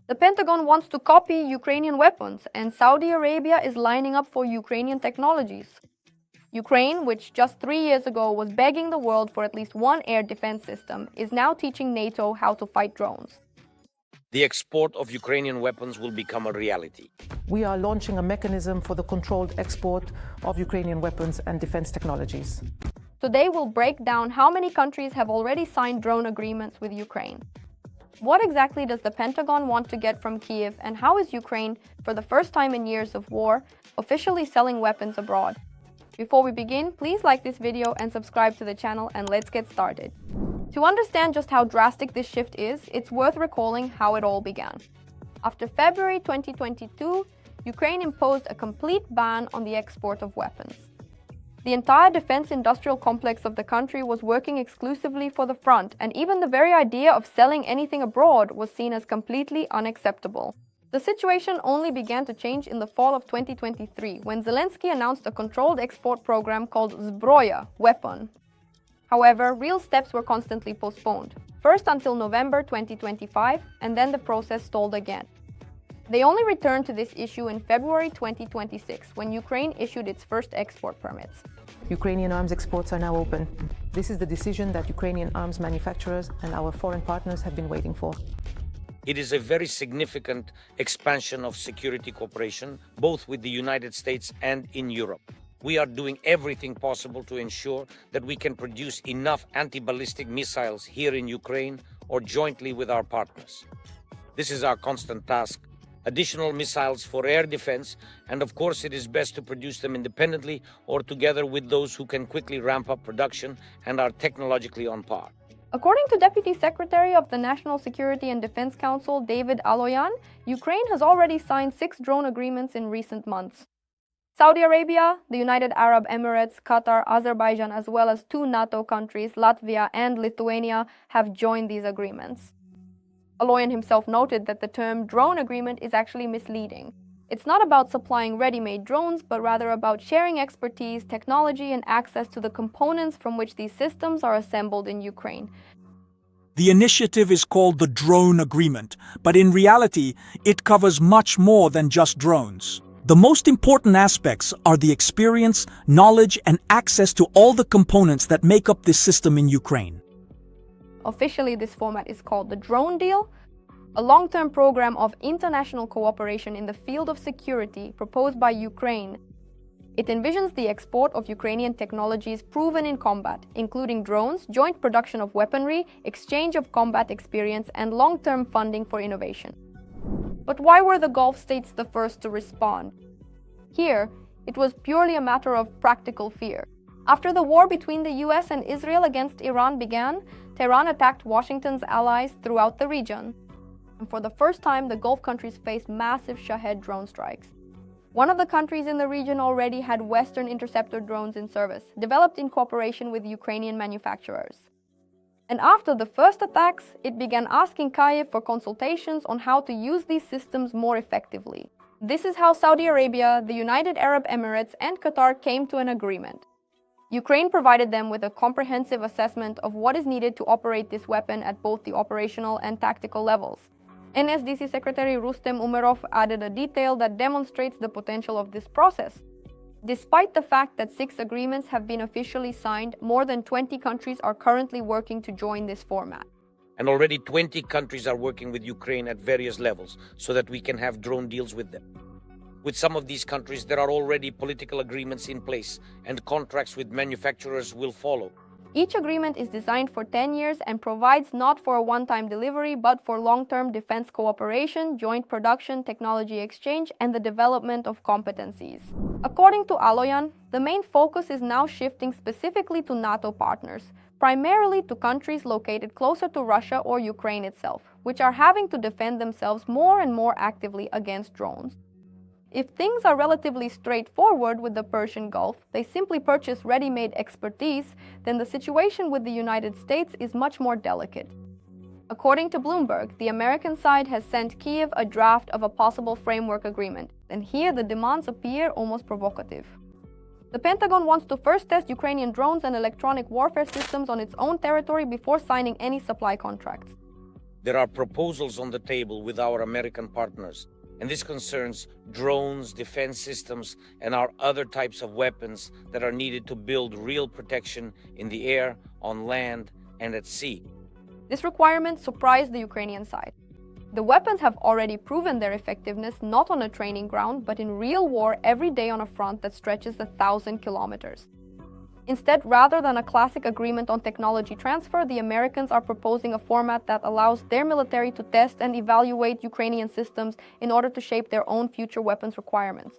The Pentagon wants to copy Ukrainian weapons, and Saudi Arabia is lining up for Ukrainian technologies. Ukraine, which just 3 years ago was begging the world for at least one air defense system, is now teaching NATO how to fight drones. The export of Ukrainian weapons will become a reality. We are launching a mechanism for the controlled export of Ukrainian weapons and defense technologies. Today we'll break down how many countries have already signed drone agreements with Ukraine. What exactly does the Pentagon want to get from Kyiv, and how is Ukraine, for the first time in years of war, officially selling weapons abroad? Before we begin, please like this video and subscribe to the channel, and let's get started. To understand just how drastic this shift is, it's worth recalling how it all began. After February 2022, Ukraine imposed a complete ban on the export of weapons. The entire defense industrial complex of the country was working exclusively for the front, and even the very idea of selling anything abroad was seen as completely unacceptable. The situation only began to change in the fall of 2023, when Zelensky announced a controlled export program called Zbroya, weapon. However, real steps were constantly postponed, first until November 2025, and then the process stalled again. They only returned to this issue in February 2026, when Ukraine issued its first export permits. Ukrainian arms exports are now open. This is the decision that Ukrainian arms manufacturers and our foreign partners have been waiting for. It is a very significant expansion of security cooperation, both with the United States and in Europe. We are doing everything possible to ensure that we can produce enough anti-ballistic missiles here in Ukraine or jointly with our partners. This is our constant task. Additional missiles for air defense, and of course it is best to produce them independently or together with those who can quickly ramp up production and are technologically on par. According to Deputy Secretary of the National Security and Defense Council, David Aloyan, Ukraine has already signed 6 drone agreements in recent months. Saudi Arabia, the United Arab Emirates, Qatar, Azerbaijan, as well as 2 NATO countries, Latvia and Lithuania, have joined these agreements. Aloyan himself noted that the term drone agreement is actually misleading. It's not about supplying ready-made drones, but rather about sharing expertise, technology, and access to the components from which these systems are assembled in Ukraine. The initiative is called the Drone Agreement, but in reality, it covers much more than just drones. The most important aspects are the experience, knowledge, and access to all the components that make up this system in Ukraine. Officially, this format is called the Drone Deal, a long-term program of international cooperation in the field of security proposed by Ukraine. It envisions the export of Ukrainian technologies proven in combat, including drones, joint production of weaponry, exchange of combat experience, and long-term funding for innovation. But why were the Gulf states the first to respond? Here, it was purely a matter of practical fear. After the war between the US and Israel against Iran began, Tehran attacked Washington's allies throughout the region. And for the first time, the Gulf countries faced massive Shahed drone strikes. One of the countries in the region already had Western interceptor drones in service, developed in cooperation with Ukrainian manufacturers. And after the first attacks, it began asking Kyiv for consultations on how to use these systems more effectively. This is how Saudi Arabia, the United Arab Emirates, and Qatar came to an agreement. Ukraine provided them with a comprehensive assessment of what is needed to operate this weapon at both the operational and tactical levels. NSDC Secretary Rustem Umerov added a detail that demonstrates the potential of this process. Despite the fact that 6 agreements have been officially signed, more than 20 countries are currently working to join this format. And already 20 countries are working with Ukraine at various levels so that we can have drone deals with them. With some of these countries, there are already political agreements in place, and contracts with manufacturers will follow. Each agreement is designed for 10 years and provides not for a one-time delivery, but for long-term defense cooperation, joint production, technology exchange, and the development of competencies. According to Aloyan, the main focus is now shifting specifically to NATO partners, primarily to countries located closer to Russia or Ukraine itself, which are having to defend themselves more and more actively against drones. If things are relatively straightforward with the Persian Gulf, they simply purchase ready-made expertise, then the situation with the United States is much more delicate. According to Bloomberg, the American side has sent Kyiv a draft of a possible framework agreement, and here the demands appear almost provocative. The Pentagon wants to first test Ukrainian drones and electronic warfare systems on its own territory before signing any supply contracts. There are proposals on the table with our American partners, and this concerns drones, defense systems, and our other types of weapons that are needed to build real protection in the air, on land, and at sea. This requirement surprised the Ukrainian side. The weapons have already proven their effectiveness not on a training ground, but in real war every day on a front that stretches 1,000 kilometers. Instead, rather than a classic agreement on technology transfer, the Americans are proposing a format that allows their military to test and evaluate Ukrainian systems in order to shape their own future weapons requirements.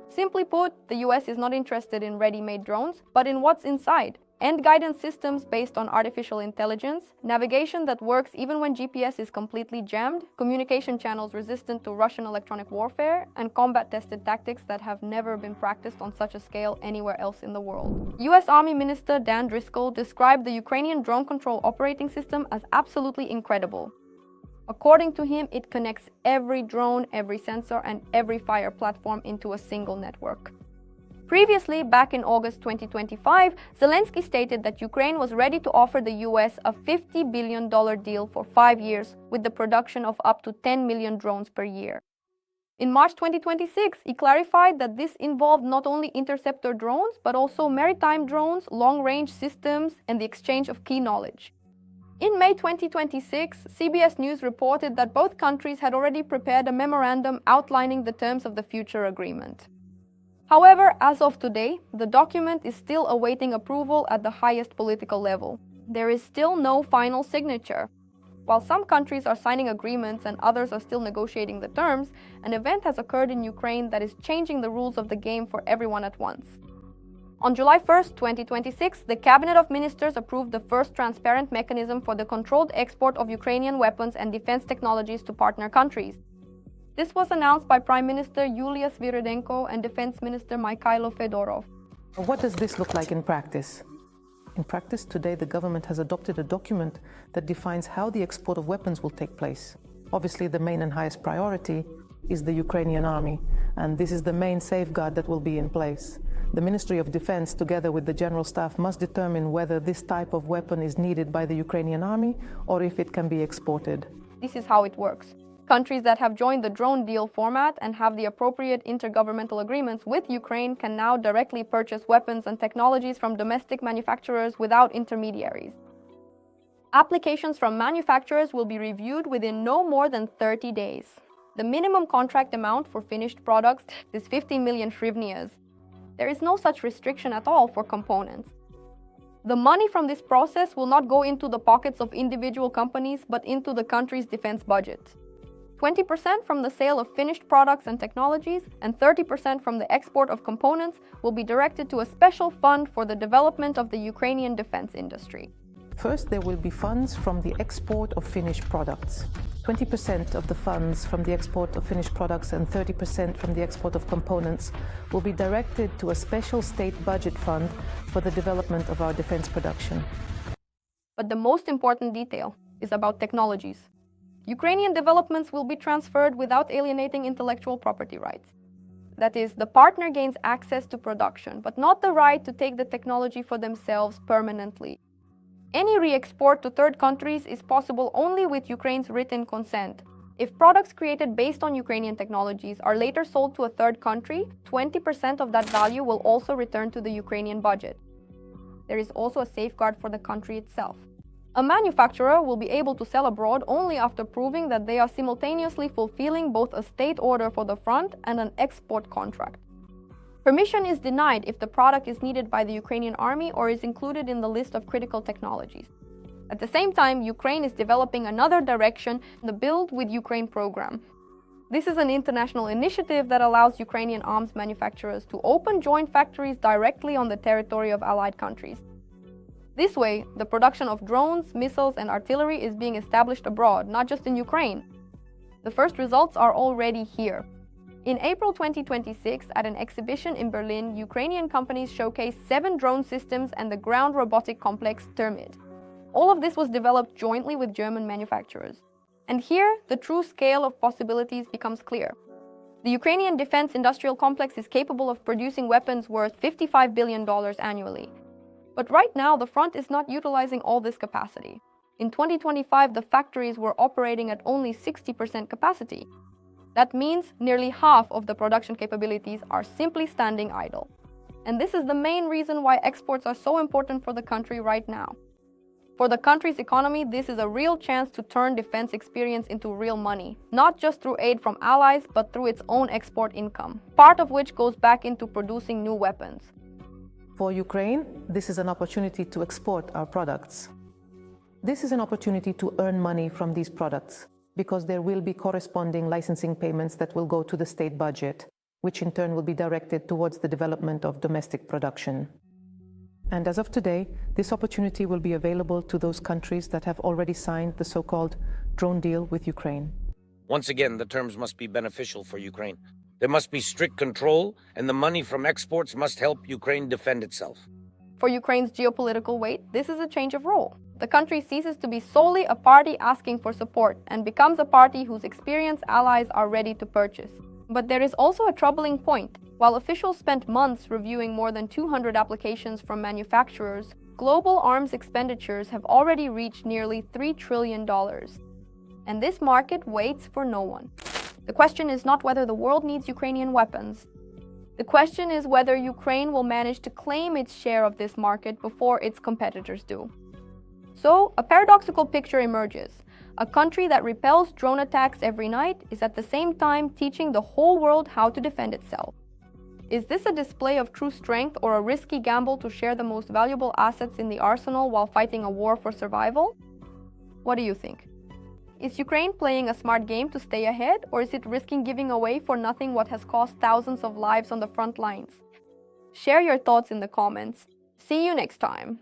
Simply put, the US is not interested in ready-made drones, but in what's inside. End guidance systems based on artificial intelligence, navigation that works even when GPS is completely jammed, communication channels resistant to Russian electronic warfare, and combat-tested tactics that have never been practiced on such a scale anywhere else in the world. US Army Minister Dan Driscoll described the Ukrainian drone control operating system as absolutely incredible. According to him, it connects every drone, every sensor, and every fire platform into a single network. Previously, back in August 2025, Zelensky stated that Ukraine was ready to offer the US a $50 billion deal for 5 years with the production of up to 10 million drones per year. In March 2026, he clarified that this involved not only interceptor drones, but also maritime drones, long-range systems, and the exchange of key knowledge. In May 2026, CBS News reported that both countries had already prepared a memorandum outlining the terms of the future agreement. However, as of today, the document is still awaiting approval at the highest political level. There is still no final signature. While some countries are signing agreements and others are still negotiating the terms, an event has occurred in Ukraine that is changing the rules of the game for everyone at once. On July 1, 2026, the Cabinet of Ministers approved the first transparent mechanism for the controlled export of Ukrainian weapons and defense technologies to partner countries. This was announced by Prime Minister Yulia Svirodenko and Defense Minister Mikhailo Fedorov. What does this look like in practice? In practice, today the government has adopted a document that defines how the export of weapons will take place. Obviously, the main and highest priority is the Ukrainian army, and this is the main safeguard that will be in place. The Ministry of Defense, together with the General Staff, must determine whether this type of weapon is needed by the Ukrainian army or if it can be exported. This is how it works. Countries that have joined the drone deal format and have the appropriate intergovernmental agreements with Ukraine can now directly purchase weapons and technologies from domestic manufacturers without intermediaries. Applications from manufacturers will be reviewed within no more than 30 days. The minimum contract amount for finished products is 15 million hryvnias. There is no such restriction at all for components. The money from this process will not go into the pockets of individual companies, but into the country's defense budget. 20% from the sale of finished products and technologies and 30% from the export of components will be directed to a special fund for the development of the Ukrainian defense industry. First, there will be funds from the export of finished products. 20% of the funds from the export of finished products and 30% from the export of components will be directed to a special state budget fund for the development of our defense production. But the most important detail is about technologies. Ukrainian developments will be transferred without alienating intellectual property rights. That is, the partner gains access to production, but not the right to take the technology for themselves permanently. Any re-export to third countries is possible only with Ukraine's written consent. If products created based on Ukrainian technologies are later sold to a third country, 20% of that value will also return to the Ukrainian budget. There is also a safeguard for the country itself. A manufacturer will be able to sell abroad only after proving that they are simultaneously fulfilling both a state order for the front and an export contract. Permission is denied if the product is needed by the Ukrainian army or is included in the list of critical technologies. At the same time, Ukraine is developing another direction, the Build with Ukraine program. This is an international initiative that allows Ukrainian arms manufacturers to open joint factories directly on the territory of allied countries. This way, the production of drones, missiles, and artillery is being established abroad, not just in Ukraine. The first results are already here. In April 2026, at an exhibition in Berlin, Ukrainian companies showcased 7 drone systems and the ground robotic complex Termit. All of this was developed jointly with German manufacturers. And here, the true scale of possibilities becomes clear. The Ukrainian defense industrial complex is capable of producing weapons worth $55 billion annually. But right now, the front is not utilizing all this capacity. In 2025, the factories were operating at only 60% capacity. That means nearly half of the production capabilities are simply standing idle. And this is the main reason why exports are so important for the country right now. For the country's economy, this is a real chance to turn defense experience into real money, not just through aid from allies, but through its own export income, part of which goes back into producing new weapons. For Ukraine, this is an opportunity to export our products. This is an opportunity to earn money from these products, because there will be corresponding licensing payments that will go to the state budget, which in turn will be directed towards the development of domestic production. And as of today, this opportunity will be available to those countries that have already signed the so-called drone deal with Ukraine. Once again, the terms must be beneficial for Ukraine. There must be strict control, and the money from exports must help Ukraine defend itself. For Ukraine's geopolitical weight, this is a change of role. The country ceases to be solely a party asking for support and becomes a party whose experienced allies are ready to purchase. But there is also a troubling point. While officials spent months reviewing more than 200 applications from manufacturers, global arms expenditures have already reached nearly $3 trillion. And this market waits for no one. The question is not whether the world needs Ukrainian weapons. The question is whether Ukraine will manage to claim its share of this market before its competitors do. So, a paradoxical picture emerges. A country that repels drone attacks every night is at the same time teaching the whole world how to defend itself. Is this a display of true strength or a risky gamble to share the most valuable assets in the arsenal while fighting a war for survival? What do you think? Is Ukraine playing a smart game to stay ahead, or is it risking giving away for nothing what has cost thousands of lives on the front lines? Share your thoughts in the comments. See you next time.